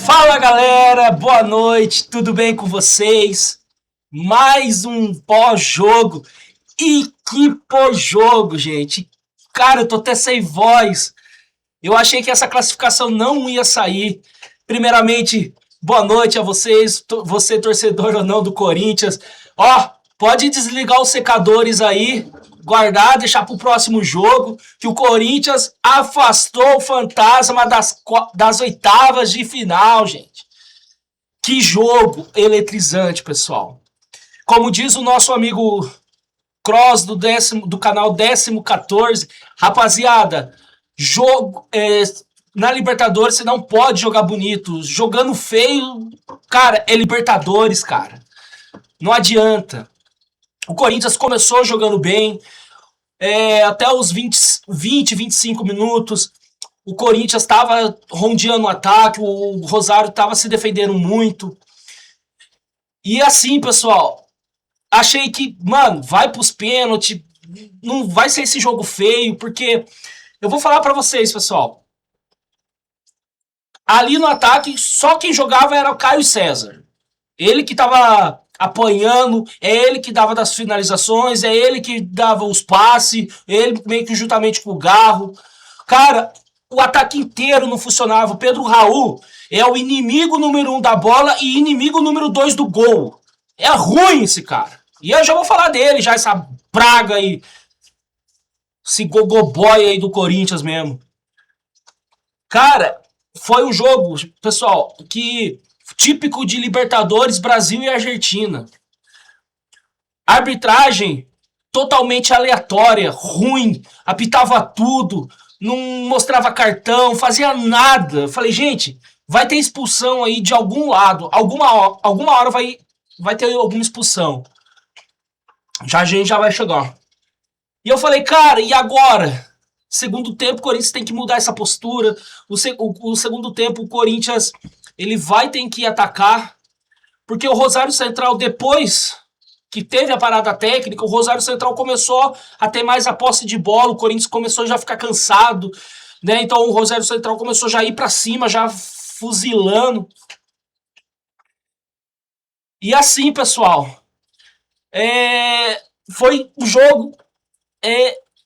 Fala galera, boa noite, tudo bem com vocês? Mais um pós-jogo. E que pós-jogo, gente! Cara, eu tô até sem voz. Eu achei que essa classificação não ia sair. Primeiramente, boa noite a vocês, você torcedor ou não do Corinthians. Ó, pode desligar os secadores aí, guardar, deixar pro próximo jogo, que o Corinthians afastou o fantasma das oitavas de final, gente. Que jogo eletrizante, pessoal. Como diz o nosso amigo Cross do canal 14, rapaziada, jogo na Libertadores você não pode jogar bonito. Jogando feio, cara, é Libertadores, cara. Não adianta. O Corinthians começou jogando bem, até os 25 minutos. O Corinthians estava rondeando o ataque, o Rosário estava se defendendo muito. E assim, pessoal, achei que, mano, vai pros pênaltis, não vai ser esse jogo feio, porque eu vou falar pra vocês, pessoal. Ali no ataque, só quem jogava era o Caio César. Ele que tava apanhando, é ele que dava das finalizações, é ele que dava os passes, ele meio que juntamente com o Garro. Cara, o ataque inteiro não funcionava. O Pedro Raul é o inimigo número 1 da bola e inimigo número 2 do gol. É ruim esse cara. E eu já vou falar dele, já essa praga aí, esse gogoboy aí do Corinthians mesmo. Cara, foi um jogo, pessoal, que típico de Libertadores, Brasil e Argentina. Arbitragem totalmente aleatória, ruim, apitava tudo, não mostrava cartão, fazia nada. Falei, gente, vai ter expulsão aí de algum lado, alguma hora vai ter alguma expulsão. Já a gente já vai chegar. E eu falei, cara, e agora? Segundo tempo, o Corinthians tem que mudar essa postura. O segundo tempo, o Corinthians ele vai ter que atacar. Porque o Rosário Central, depois que teve a parada técnica, o Rosário Central começou a ter mais a posse de bola. O Corinthians começou já a ficar cansado. Né? Então o Rosário Central começou já a ir pra cima, já fuzilando. E assim, pessoal, foi um jogo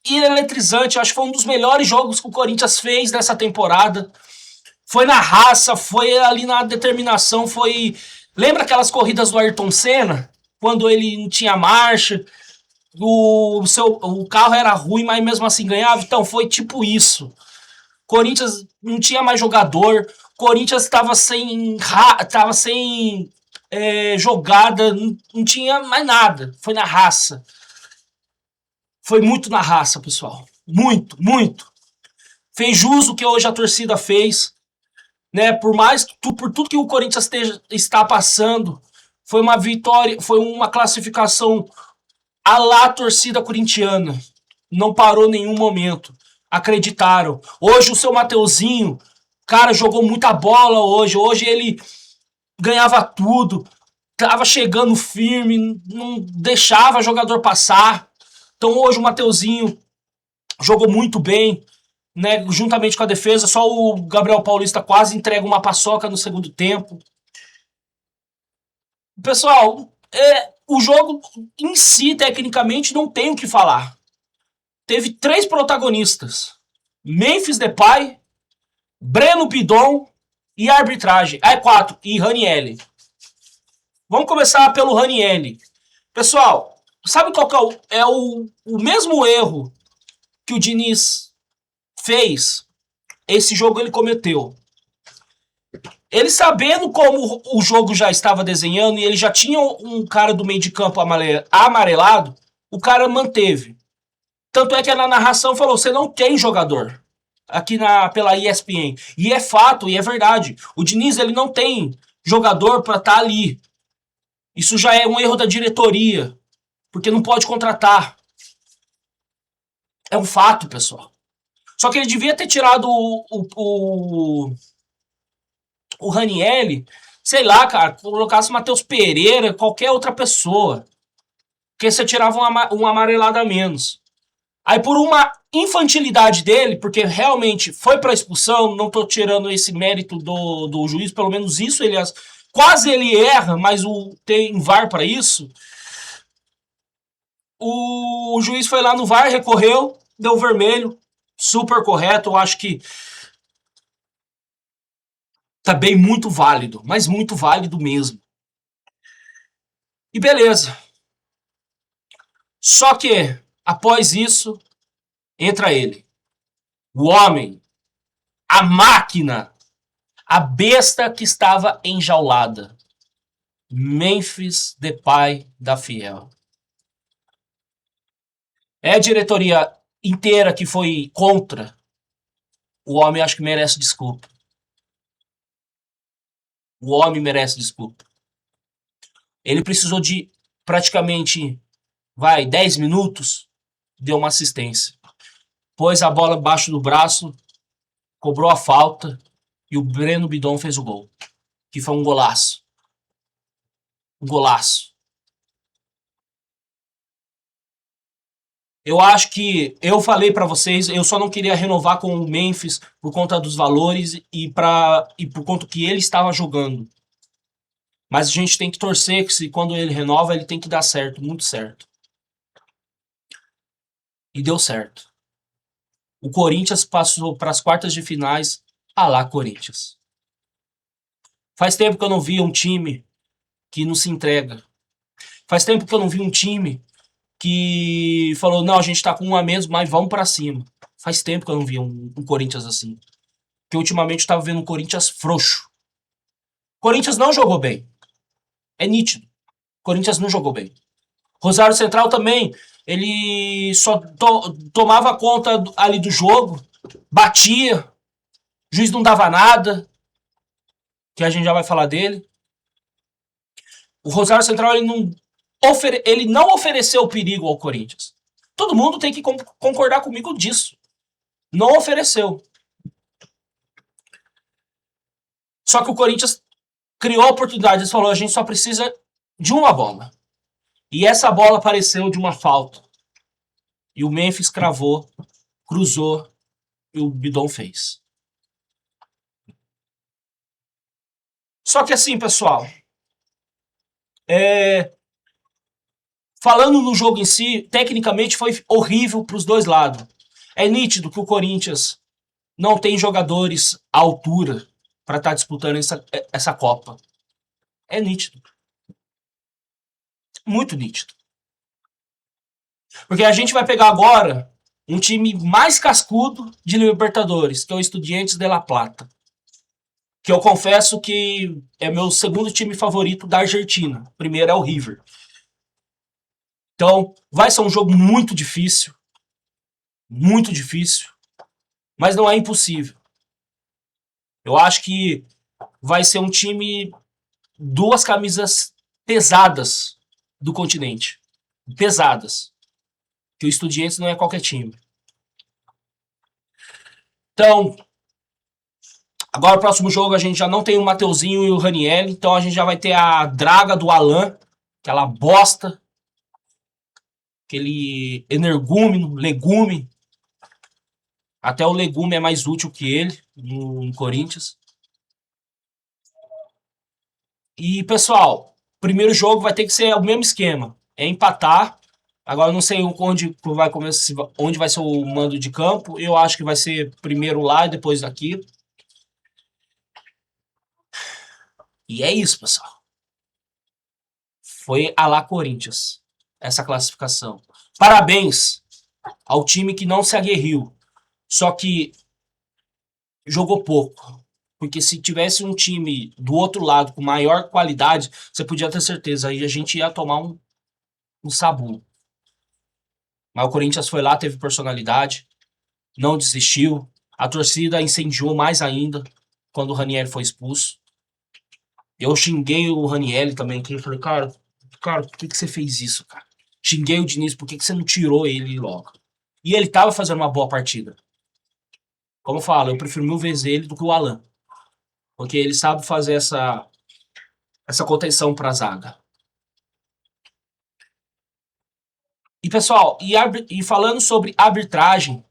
eletrizante. Eu acho que foi um dos melhores jogos que o Corinthians fez nessa temporada. Foi na raça, foi ali na determinação, foi... Lembra aquelas corridas do Ayrton Senna? Quando ele não tinha marcha, o carro era ruim, mas mesmo assim ganhava? Então, foi tipo isso. Corinthians não tinha mais jogador, Corinthians estava sem jogada, não tinha mais nada. Foi na raça. Foi muito na raça, pessoal. Muito, muito. Fez jus o que hoje a torcida fez. Né? Por tudo que o Corinthians está passando, foi uma vitória, foi uma classificação à la torcida corintiana. Não parou em nenhum momento. Acreditaram. Hoje o seu Mateuzinho, cara, jogou muita bola hoje. Hoje ele ganhava tudo. Tava chegando firme, não deixava jogador passar. Então hoje o Mateuzinho jogou muito bem, né, juntamente com a defesa. Só o Gabriel Paulista quase entrega uma paçoca no segundo tempo. Pessoal, o jogo em si, tecnicamente, não tem o que falar. Teve 3 protagonistas: Memphis Depay, Breno Bidon e a arbitragem. 4, e Ranieri. Vamos começar pelo Ranieri. Pessoal, sabe qual que é o mesmo erro que o Diniz fez? Esse jogo ele cometeu. Ele, sabendo como o jogo já estava desenhando e ele já tinha um cara do meio de campo amarelado, o cara manteve. Tanto é que na narração falou, você não tem jogador aqui pela ESPN. E é fato, e é verdade. O Diniz ele não tem jogador para estar ali. Isso já é um erro da diretoria, porque não pode contratar. É um fato, pessoal. Só que ele devia ter tirado o Ranieri, sei lá, cara, colocasse Matheus Pereira, qualquer outra pessoa. Porque você tirava um amarelado a menos. Aí por uma infantilidade dele, porque realmente foi para expulsão, não tô tirando esse mérito do juiz, pelo menos isso ele quase ele erra, mas tem VAR para isso. O juiz foi lá no VAR, recorreu, deu vermelho, super correto, eu acho que também muito válido, mas muito válido mesmo. E beleza. Só que após isso entra ele, o homem, a máquina, a besta que estava enjaulada. Memphis Depay da Fiel. É a diretoria inteira que foi contra. O homem acho que merece desculpa. O homem merece desculpa. Ele precisou de praticamente, 10 minutos, deu uma assistência. Pôs a bola embaixo do braço, cobrou a falta e o Breno Bidon fez o gol. Que foi um golaço. Um golaço. Eu acho que eu falei para vocês, eu só não queria renovar com o Memphis por conta dos valores e por conta que ele estava jogando. Mas a gente tem que torcer que se quando ele renova, ele tem que dar certo, muito certo. E deu certo. O Corinthians passou para as quartas de finais. Ah lá, Corinthians. Faz tempo que eu não vi um time que não se entrega. Faz tempo que eu não vi um time que falou, não, a gente tá com um a menos, mas vamos para cima. Faz tempo que eu não vi um Corinthians assim. Porque ultimamente eu tava vendo um Corinthians frouxo. Corinthians não jogou bem. É nítido. Corinthians não jogou bem. Rosário Central também, ele só tomava conta ali do jogo, batia, o juiz não dava nada, que a gente já vai falar dele. O Rosário Central ele não ofereceu perigo ao Corinthians. Todo mundo tem que concordar comigo disso. Não ofereceu. Só que o Corinthians criou oportunidades, falou, a gente só precisa de uma bola. E essa bola apareceu de uma falta. E o Memphis cravou, cruzou e o Bidon fez. Só que assim, pessoal, falando no jogo em si, tecnicamente foi horrível para os dois lados. É nítido que o Corinthians não tem jogadores à altura para estar disputando essa Copa. É nítido. Muito nítido. Porque a gente vai pegar agora um time mais cascudo de Libertadores, que é o Estudiantes de La Plata. Que eu confesso que é meu segundo time favorito da Argentina. O primeiro é o River. Então, vai ser um jogo muito difícil, mas não é impossível. Eu acho que vai ser um time, duas camisas pesadas do continente. Pesadas. Que o Estudiantes não é qualquer time. Então, agora o próximo jogo a gente já não tem o Mateuzinho e o Raniel, então a gente já vai ter a draga do Alan, aquela bosta, aquele energúmeno, legume. Até o legume é mais útil que ele no Corinthians. E, pessoal, primeiro jogo vai ter que ser o mesmo esquema. É empatar. Agora eu não sei onde vai ser o mando de campo. Eu acho que vai ser primeiro lá e depois aqui. E é isso, pessoal. Foi a lá Corinthians essa classificação. Parabéns ao time que não se aguerriu. Só que jogou pouco. Porque se tivesse um time do outro lado com maior qualidade, você podia ter certeza. Aí a gente ia tomar um sabu. Mas o Corinthians foi lá, teve personalidade, não desistiu. A torcida incendiou mais ainda quando o Ranieri foi expulso. Eu xinguei o Ranieri também, que eu falei, cara, por que você fez isso, cara? Xinguei o Diniz, por que você não tirou ele logo? E ele tava fazendo uma boa partida. Como eu falo, eu prefiro mil vezes ele do que o Alan. Porque ele sabe fazer essa contenção pra zaga. E pessoal, e falando sobre arbitragem,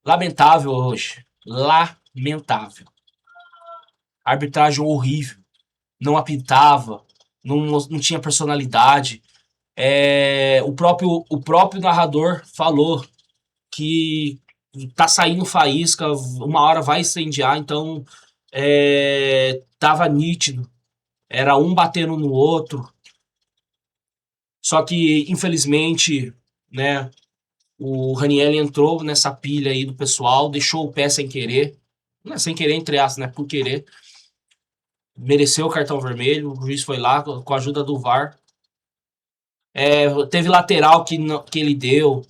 lamentável hoje. Lamentável. Arbitragem horrível. Não apitava, não tinha personalidade. O próprio narrador falou que tá saindo faísca, uma hora vai incendiar, então tava nítido. Era um batendo no outro. Só que, infelizmente, né, o Raniel entrou nessa pilha aí do pessoal, deixou o pé sem querer. Não é sem querer, entre aspas, né? Por querer. Mereceu o cartão vermelho, o juiz foi lá com a ajuda do VAR. Teve lateral que ele deu,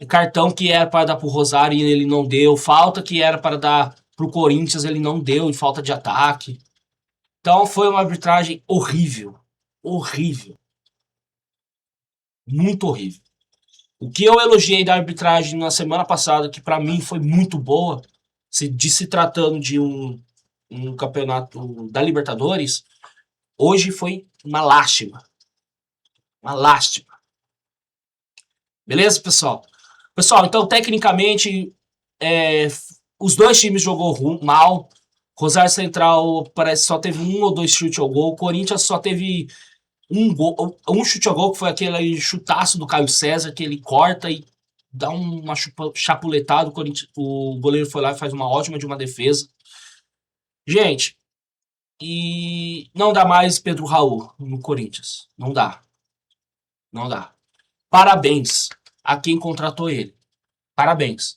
cartão que era para dar pro Rosário e ele não deu, falta que era para dar pro Corinthians ele não deu, e falta de ataque. Então foi uma arbitragem horrível. Horrível. Muito horrível. O que eu elogiei da arbitragem na semana passada, que para mim foi muito boa, se tratando de um campeonato da Libertadores, hoje foi uma lástima. Uma lástima. Beleza, pessoal? Pessoal, então, tecnicamente, os dois times jogou mal. Rosário Central parece só teve um ou dois chutes ao gol. O Corinthians só teve um chute ao gol, que foi aquele chutaço do Caio César, que ele corta e dá uma chapuletada. O goleiro foi lá e faz uma ótima de uma defesa. Gente, e não dá mais Pedro Raul no Corinthians. Não dá. Não dá. Parabéns a quem contratou ele. Parabéns.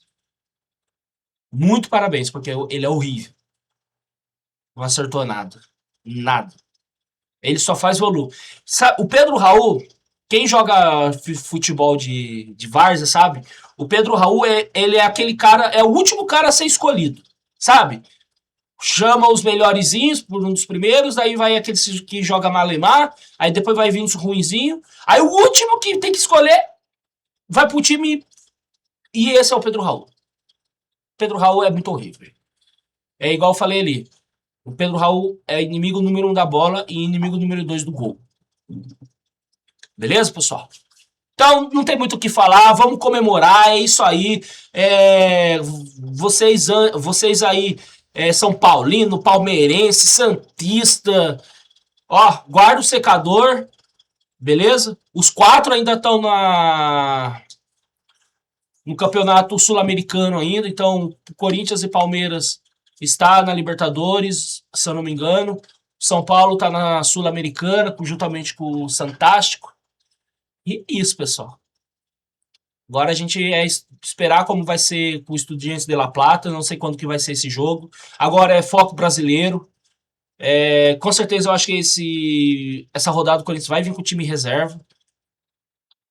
Muito parabéns, porque ele é horrível. Não acertou nada. Nada. Ele só faz volume. O Pedro Raul, quem joga futebol de várzea, sabe? O Pedro Raul, ele é aquele cara, é o último cara a ser escolhido, sabe? Chama os melhorzinhos por um dos primeiros, daí vai aquele que joga malemar, aí depois vai vir os ruinzinhos, aí o último que tem que escolher vai pro time e esse é o Pedro Raul. Pedro Raul é muito horrível. É igual eu falei ali. O Pedro Raul é inimigo número 1 da bola e inimigo número 2 do gol. Beleza, pessoal? Então, não tem muito o que falar, vamos comemorar, é isso aí. Vocês aí, São Paulino, palmeirense, santista, ó, guarda o secador, beleza? Os 4 ainda estão no campeonato sul-americano ainda, então Corinthians e Palmeiras está na Libertadores, se eu não me engano. São Paulo está na Sul-Americana, juntamente com o Santástico. E isso, pessoal. Agora a gente esperar como vai ser com o Estudiantes de La Plata, não sei quando que vai ser esse jogo. Agora é foco brasileiro. Com certeza eu acho que essa rodada do Corinthians vai vir com o time reserva.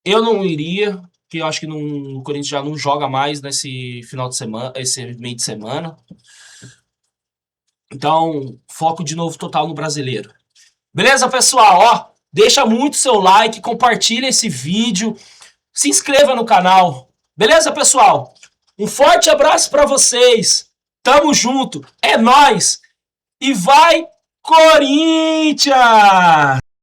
Eu não iria, porque eu acho que o Corinthians já não joga mais nesse final de semana, esse meio de semana. Então, foco de novo total no brasileiro. Beleza, pessoal? Ó, deixa muito seu like, compartilha esse vídeo, se inscreva no canal. Beleza, pessoal? Um forte abraço para vocês. Tamo junto. É nóis. E vai, Corinthians!